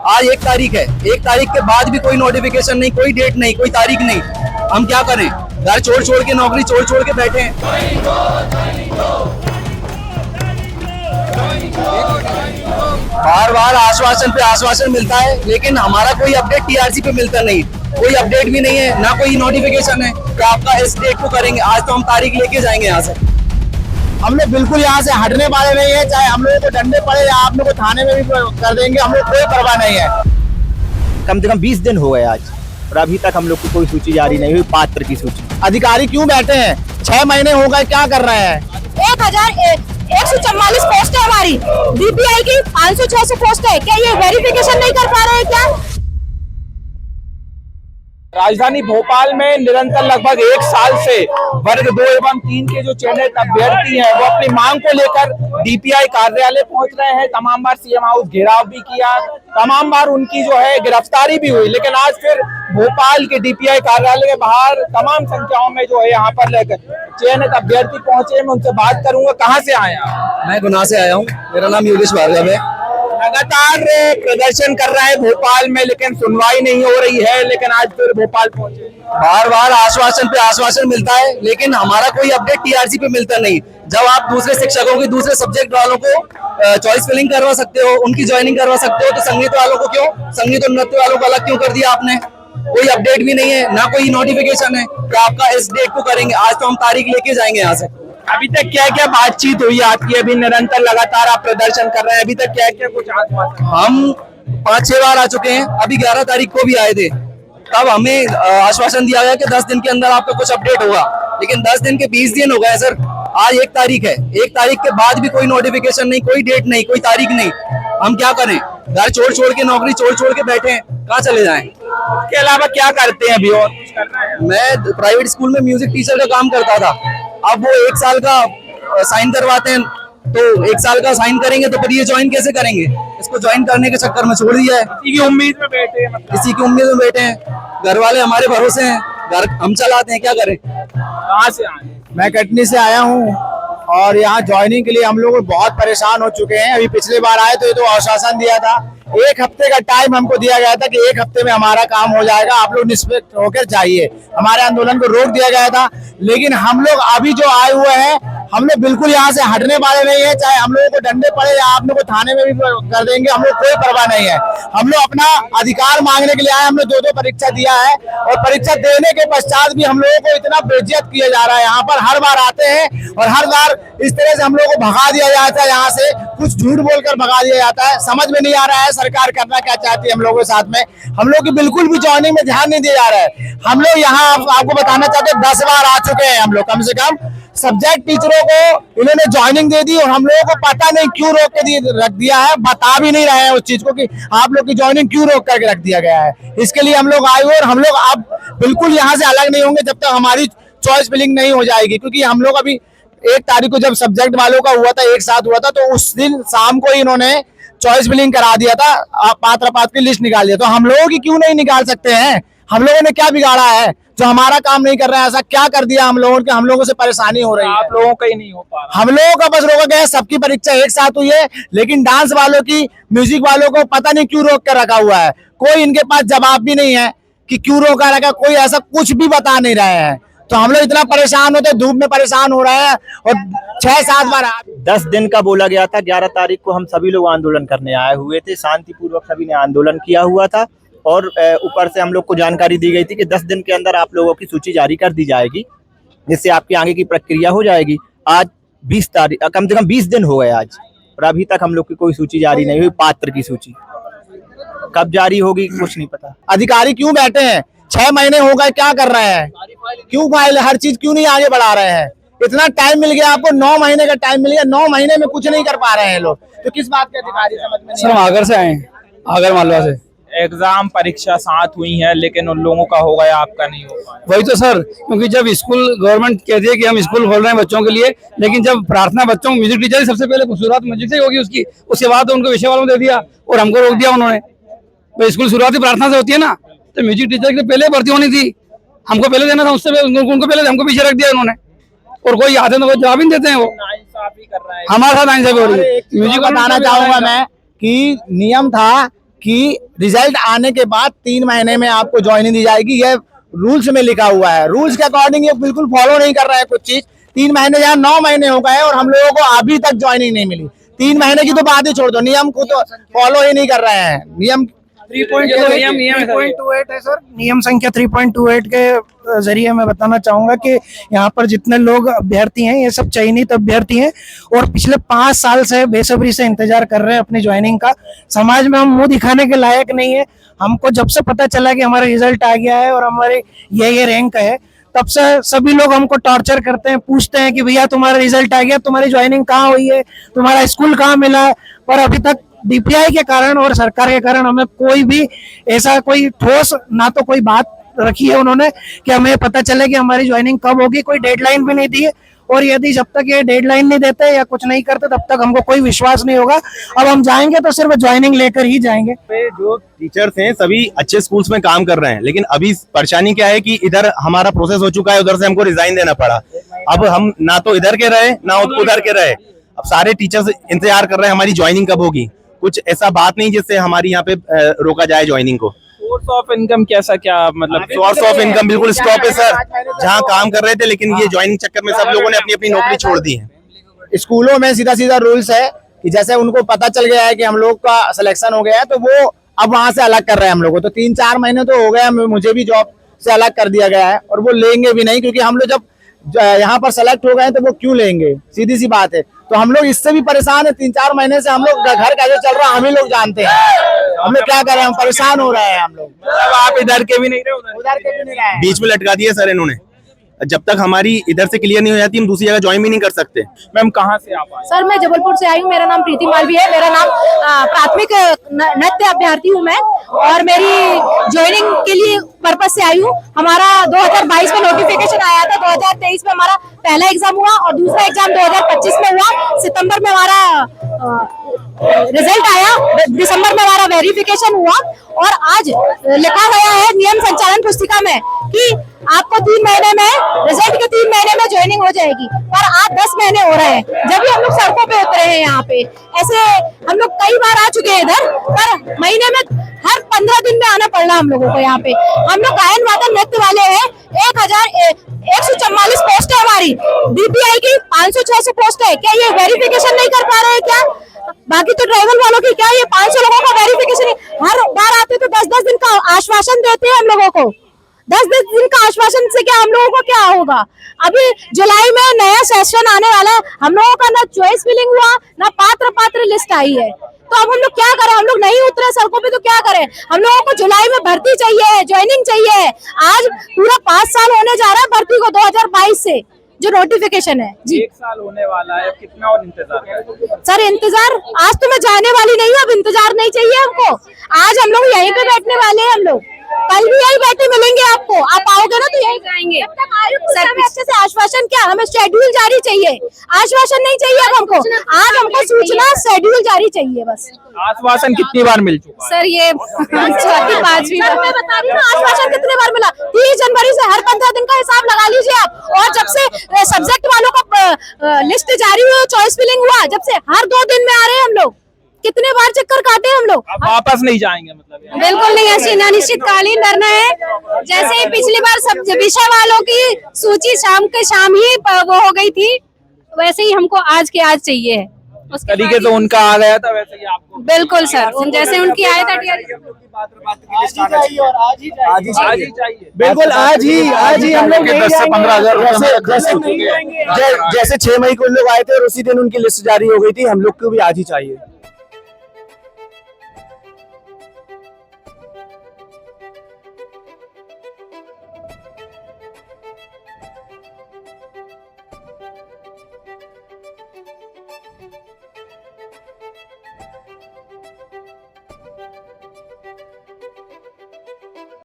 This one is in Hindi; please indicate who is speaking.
Speaker 1: आज 1 तारीख है, 1 तारीख के बाद भी कोई नोटिफिकेशन नहीं, कोई डेट नहीं, कोई तारीख नहीं। हम क्या करें? घर छोड़ छोड़ के, नौकरी छोड़ छोड़ के बैठे हैं। बार बार आश्वासन पे आश्वासन मिलता है, लेकिन हमारा कोई अपडेट टीआरसी पे मिलता नहीं। कोई अपडेट भी नहीं है, ना कोई नोटिफिकेशन है कि आपका इस डेट को करेंगे। आज तो हम तारीख लेके जाएंगे यहाँ से।
Speaker 2: हम लोग बिल्कुल यहाँ से हटने वाले नहीं है, चाहे हम लोगों को डंडे पड़े या आप लोग को थाने में भी कर देंगे, हम लोग कोई परवाह नहीं है।
Speaker 3: कम से कम 20 दिन हो गए आज और अभी तक हम लोग की कोई सूची जारी नहीं हुई, पात्र की सूची।
Speaker 2: अधिकारी क्यों बैठे हैं? 6 महीने हो गए, क्या कर रहे हैं?
Speaker 4: 1144 पोस्ट है हमारी, डीपीआई की 506 पोस्ट है। क्या ये वेरिफिकेशन नहीं कर पा रहे हैं क्या?
Speaker 5: राजधानी भोपाल में निरंतर लगभग 1 साल से वर्ग 2 एवं 3 के जो चयनित अभ्यर्थी हैं वो अपनी मांग को लेकर डीपीआई कार्यालय पहुंच रहे हैं। तमाम बार सीएम हाउस घेराव भी किया, तमाम बार उनकी जो है गिरफ्तारी भी हुई, लेकिन आज फिर भोपाल के डीपीआई कार्यालय के बाहर तमाम संख्याओं में जो है यहाँ पर चयनित अभ्यर्थी पहुंचे। मैं उनसे बात करूंगा, कहाँ से आए आप?
Speaker 1: मैं गुना से आया हूँ, मेरा नाम योगेश भार्गव है।
Speaker 5: लगातार प्रदर्शन कर रहा है भोपाल में, लेकिन सुनवाई नहीं हो रही है, लेकिन आज फिर भोपाल पहुंचे।
Speaker 1: बार बार आश्वासन पे आश्वासन मिलता है, लेकिन हमारा कोई अपडेट टीआरसी पे मिलता नहीं। जब आप दूसरे शिक्षकों की, दूसरे सब्जेक्ट वालों को चॉइस फिलिंग करवा सकते हो, उनकी ज्वाइनिंग करवा सकते हो, तो संगीत वालों को क्यों, संगीत और नृत्य वालों को अलग क्यों कर दिया आपने? कोई अपडेट भी नहीं है, ना कोई नोटिफिकेशन है कि आपका इस डेट को करेंगे। आज तो हम तारीख लेके जाएंगे यहाँ से।
Speaker 5: अभी तक क्या क्या बातचीत हुई आपकी? अभी निरंतर लगातार आप प्रदर्शन कर रहे हैं, अभी तक क्या क्या कुछ
Speaker 1: हम 5-6 बार आ चुके हैं, अभी 11 तारीख को भी आए थे। तब हमें आश्वासन दिया गया कि 10 दिन के अंदर आपका कुछ अपडेट होगा, लेकिन 10 दिन के 20 दिन हो गए सर। आज 1 तारीख है, 1 तारीख के बाद भी कोई नोटिफिकेशन नहीं, कोई डेट नहीं, कोई तारीख नहीं। हम क्या करें? घर छोड़ छोड़ के, नौकरी छोड़ छोड़ के बैठे हैं, कहाँ चले जाएं?
Speaker 5: इसके अलावा क्या करते हैं अभी और?
Speaker 1: मैं प्राइवेट स्कूल में म्यूजिक टीचर का काम करता था। अब वो 1 साल का साइन करवाते हैं, तो 1 साल का साइन करेंगे तो फिर ये ज्वाइन कैसे करेंगे? इसको ज्वाइन करने के चक्कर में छोड़ दिया है।
Speaker 5: इसी की उम्मीद में बैठे हैं,
Speaker 1: इसी की उम्मीद में बैठे हैं। घर वाले हमारे भरोसे हैं, घर हम चलाते हैं, क्या करें?
Speaker 5: कहाँ से आए?
Speaker 2: मैं कटनी से आया हूँ और यहाँ ज्वाइनिंग के लिए हम लोग बहुत परेशान हो चुके हैं। अभी पिछली बार आए तो ये तो आश्वासन दिया था, 1 हफ्ते का टाइम हमको दिया गया था कि 1 हफ्ते में हमारा काम हो जाएगा, आप लोग निष्पक्ष होकर जाइए। हमारे आंदोलन को रोक दिया गया था, लेकिन हम लोग अभी जो आए हुए हैं, हम लोग बिल्कुल यहाँ से हटने वाले नहीं है, चाहे हम लोगों को डंडे पड़े या आप लोग को थाने में भी कर देंगे, हम लोग कोई परवाह नहीं है। हम लोग अपना अधिकार मांगने के लिए आए। हम लोग 2-2 परीक्षा दिया है और परीक्षा देने के पश्चात भी हम लोगों को इतना बेइज्जत किया जा रहा है। यहाँ पर हर बार आते हैं और हर बार इस तरह से हम लोगों को भगा दिया जाता है, यहाँ से कुछ झूठ बोलकर भगा दिया जाता है। समझ में नहीं आ रहा है सरकार करना क्या चाहती है हम लोगों के साथ में। हम लोग की बिल्कुल भी ज्वाइनिंग में ध्यान नहीं दिया जा रहा है। हम लोग यहाँ आपको बताना चाहते हैं 10 बार आ चुके हैं हम लोग, कम से कम सब्जेक्ट टीचरों को इन्होंने ज्वाइनिंग दे दी और हम लोगों को पता नहीं क्यों रोक के रख दिया है, बता भी नहीं रहे हैं उस चीज को कि आप लोग की ज्वाइनिंग क्यों रोक करके रख दिया गया है। इसके लिए हम लोग आए हुए और हम लोग अब बिल्कुल यहाँ से अलग नहीं होंगे जब तक हमारी चॉइस फिलिंग नहीं हो जाएगी। क्योंकि हम लोग अभी 1 तारीख को जब सब्जेक्ट वालों का हुआ था, एक साथ हुआ था, तो उस दिन शाम को इन्होंने चॉइस फिलिंग करा दिया था, पात्र की लिस्ट निकाल दिया। तो हम लोगों की क्यों नहीं निकाल सकते हैं? हम लोगों ने क्या बिगाड़ा है जो हमारा काम नहीं कर रहा है? ऐसा क्या कर दिया हम लोगों के? हम लोगों से परेशानी हो रही है।
Speaker 5: आप लोगों का ही नहीं हो पा रहा।
Speaker 2: हम लोगों का बस रोका गया है। सबकी परीक्षा एक साथ हुई है, लेकिन डांस वालों की, म्यूजिक वालों को पता नहीं क्यों रोक कर रखा हुआ है। कोई इनके पास जवाब भी नहीं है कि क्यों रोका रखा, कोई ऐसा कुछ भी बता नहीं रहे हैं। तो हम लोग इतना परेशान होते, धूप में परेशान हो रहे हैं और 6-7 बार
Speaker 3: 10 दिन का बोला गया था। 11 तारीख को हम सभी लोग आंदोलन करने आए हुए थे, शांतिपूर्वक सभी ने आंदोलन किया हुआ था और ऊपर से हम लोग को जानकारी दी गई थी कि 10 दिन के अंदर आप लोगों की सूची जारी कर दी जाएगी, जिससे आपकी आगे की प्रक्रिया हो जाएगी। आज 20 तारीख, कम से कम 20 दिन हो गए आज और अभी तक हम लोग की कोई सूची जारी नहीं हुई, पात्र की सूची। कब जारी होगी कुछ नहीं पता।
Speaker 2: अधिकारी क्यों बैठे हैं? 6 महीने हो गए, क्या कर रहे हैं? क्यों फाइल हर चीज क्यों नहीं आगे बढ़ा रहे हैं? इतना टाइम मिल गया आपको, 9 महीने का टाइम मिल गया, 9 महीने में कुछ नहीं कर पा रहे हैं लोग। तो किस बात के अधिकारी? समझ में नहीं।
Speaker 6: सर हम आगर से आए हैं, आगर मालवा से।
Speaker 5: एग्जाम परीक्षा साथ हुई है, लेकिन उन लोगों का हो गया, आपका नहीं हो पाया।
Speaker 6: वही तो सर, क्योंकि जब स्कूल गवर्नमेंट कहती है कि हम स्कूल खोल रहे हैं बच्चों के लिए, लेकिन जब प्रार्थना बच्चों को म्यूजिक टीचर सबसे पहले शुरुआत म्यूजिक से होगी उसकी, उसके बाद तो उनको विषय वालों दे दिया और हमको रोक दिया उन्होंने। तो स्कूल शुरुआती प्रार्थना से होती है ना, तो म्यूजिक टीचर की पहले भर्ती होनी थी, हमको पहले देना था, उससे उनको पहले, हमको पीछे रख दिया उन्होंने। और कोई आते तो कोई जवाब ही देते हैं, वो
Speaker 5: नाइंसाफी कर रहा है
Speaker 6: हमारे साथ नाइंसाफी हो रही है।
Speaker 2: म्यूजिक बताना चाहूंगा मैं कि नियम था कि रिजल्ट आने के बाद 3 महीने में आपको ज्वाइनिंग दी जाएगी। यह रूल्स में लिखा हुआ है, रूल्स के अकॉर्डिंग ये बिल्कुल फॉलो नहीं कर रहा है कुछ चीज। 3 महीने जहाँ 9 महीने हो गए और हम लोगों को अभी तक ज्वाइनिंग नहीं मिली। 3 महीने की तो बात ही छोड़ दो, नियम को तो फॉलो ही नहीं कर रहे हैं। नियम
Speaker 7: 3.28 है सर, नियम संख्या 3.28 के जरिए मैं बताना चाहूंगा कि यहाँ पर जितने लोग अभ्यर्थी हैं ये सब चयनित अभ्यर्थी हैं और पिछले 5 साल से बेसब्री से इंतजार कर रहे हैं अपनी ज्वाइनिंग का। समाज में हम मुंह दिखाने के लायक नहीं है। हमको जब से पता चला कि हमारा रिजल्ट आ गया है और हमारे ये रैंक है, तब से सभी लोग हमको टॉर्चर करते हैं, पूछते हैं कि भैया तुम्हारा रिजल्ट आ गया, तुम्हारी ज्वाइनिंग कहाँ हुई है, तुम्हारा स्कूल कहाँ मिला है। पर अभी तक डीपीआई के कारण और सरकार के कारण हमें कोई भी ऐसा कोई ठोस ना तो कोई बात रखी है उन्होंने कि हमें पता चले कि हमारी ज्वाइनिंग कब होगी। कोई डेडलाइन भी नहीं दी है और यदि जब तक ये डेडलाइन नहीं देते या कुछ नहीं करते तब तक हमको कोई विश्वास नहीं होगा। अब हम जाएंगे तो सिर्फ ज्वाइनिंग लेकर ही जाएंगे।
Speaker 8: जो टीचर्स हैं सभी अच्छे स्कूल्स में काम कर रहे हैं, लेकिन अभी परेशानी क्या है कि इधर हमारा प्रोसेस हो चुका है, उधर से हमको रिजाइन देना पड़ा। अब हम ना तो इधर के रहे ना उधर के रहे। अब सारे टीचर्स इंतजार कर रहे हैं हमारी ज्वाइनिंग कब होगी। कुछ ऐसा बात नहीं जिससे हमारी यहाँ पे रोका जाए ज्वाइनिंग को।
Speaker 5: सोर्स ऑफ इनकम कैसा, क्या मतलब?
Speaker 8: सोर्स ऑफ इनकम बिल्कुल स्टॉप है सर। जहाँ काम कर रहे थे, लेकिन ये ज्वाइनिंग चक्कर में सब लोगों ने अपनी अपनी नौकरी छोड़ दी है।
Speaker 2: स्कूलों में सीधा सीधा रूल्स है कि जैसे उनको पता चल गया है कि हम लोग का सिलेक्शन हो गया है तो वो अब वहां से अलग कर रहे हैं हम लोग को। तो 3-4 महीने तो हो गए, मुझे भी जॉब से अलग कर दिया गया है और वो लेंगे भी नहीं, क्योंकि हम लोग जब यहाँ पर सेलेक्ट हो गए तो वो क्यों लेंगे, सीधी सी बात है। तो हम लोग इससे भी परेशान है। 3-4 महीने से हम लोग घर कैसे चल रहा है हम ही लोग जानते हैं। हम लोग क्या कर रहे हैं, हम परेशान हो रहे हैं हम लोग।
Speaker 5: आप इधर के भी नहीं रहे,
Speaker 2: उधर के भी नहीं रहे।
Speaker 8: बीच में लटका दिया सर इन्होंने। जब तक हमारी इधर से क्लियर नहीं हो जाती हम दूसरी जगह ज्वाइन भी नहीं कर सकते।
Speaker 5: मैम कहाँ से आप आए?
Speaker 4: सर मैं जबलपुर से आई हूँ, मेरा नाम प्रीति मालवी है। मेरा नाम प्राथमिक नृत्य अभ्यर्थी हूँ मैं और मेरी ज्वाइनिंग के लिए पर्पज से आई हूँ। हमारा 2022 में नोटिफिकेशन आया था, 2023 में हमारा पहला एग्जाम हुआ और दूसरा एग्जाम 2025 में हुआ। सितंबर में हमारा रिजल्ट आया, दिसंबर में हमारा वेरिफिकेशन हुआ और आज लिखा गया है नियम संचालन पुस्तिका में कि आपको 3 महीने में रिजल्ट के 3 महीने में ज्वाइनिंग हो जाएगी, पर आज 10 महीने हो रहे हैं जब भी हम लोग सड़कों पे उतरे हैं। यहाँ पे ऐसे हम लोग कई बार आ चुके हैं इधर, पर महीने में हर 15 दिन में आना पड़ रहा हम लोगों को। यहाँ पे हम लोग गायन वादन नृत्य वाले हैं। 1144 पोस्ट है हमारी, डीपीआई की 500-600 पोस्ट है। क्या ये वेरिफिकेशन नहीं कर पा रहे हैं क्या? बाकी तो ट्राइबल वालों की क्या ये 500 लोगों का वेरिफिकेशन हर बार आते तो 10-10 दिन का आश्वासन देते हैं हम लोगों को। 10-10 दिन का आश्वासन से क्या हम लोगों को क्या होगा? अभी जुलाई में नया सेशन आने वाला है, हम लोगों का ना चॉइस फिलिंग हुआ ना पात्र लिस्ट आई है। तो अब हम लोग क्या करें? हम लोग नहीं उतरे सड़कों पे तो क्या करें? हम लोगों को जुलाई में भर्ती चाहिए, ज्वाइनिंग चाहिए। आज पूरा 5 साल होने जा रहा है भर्ती को 2022 से जो नोटिफिकेशन है जी।
Speaker 5: 1 साल होने वाला है, अब कितना और इंतजार करें?
Speaker 4: सर इंतजार आज तो मैं जाने वाली नहीं हूँ, अब इंतजार नहीं चाहिए हमको। आज हम लोग यहीं पे बैठने वाले हैं, हम लोग कल भी यही बैठे मिलेंगे आपको। आप आओगे ना तो यही जाएंगे। सर हमें अच्छे से आश्वासन, क्या हमें शेड्यूल जारी चाहिए, आश्वासन नहीं चाहिए अब हमको। आज हमको सूचना शेड्यूल जारी चाहिए बस।
Speaker 5: आश्वासन कितनी बार मिल चुका?
Speaker 4: सर ये 5वीं बार मैं बता रही हूँ। आश्वासन कितने बार मिला? 30 जनवरी से हर 15 दिन का हिसाब लगा लीजिए आप। और जब से सब्जेक्ट वालों का लिस्ट जारी हुई, चॉइस फिलिंग हुआ, जब से हर 2 दिन में आ रहे हैं हम लोग। कितने बार चक्कर काटे हम लोग।
Speaker 5: अब वापस नहीं जाएंगे मतलब?
Speaker 4: बिल्कुल नहीं, ऐसी अनिश्चितकालीन निर्णय है। जैसे ही पिछली बार सब विषय वालों की सूची शाम के शाम ही वो हो गई थी, वैसे ही हमको आज के आज चाहिए।
Speaker 5: उस तरीके से उनका आ गया था वैसे ही आपको?
Speaker 4: बिल्कुल सर, जैसे उनकी आया था
Speaker 2: बिल्कुल आज ही हम लोग
Speaker 8: 10 से 15 हजार
Speaker 2: जैसे 6 मई को लोग आए थे और उसी दिन उनकी लिस्ट जारी हो गई थी। हम लोग को भी आज ही चाहिए।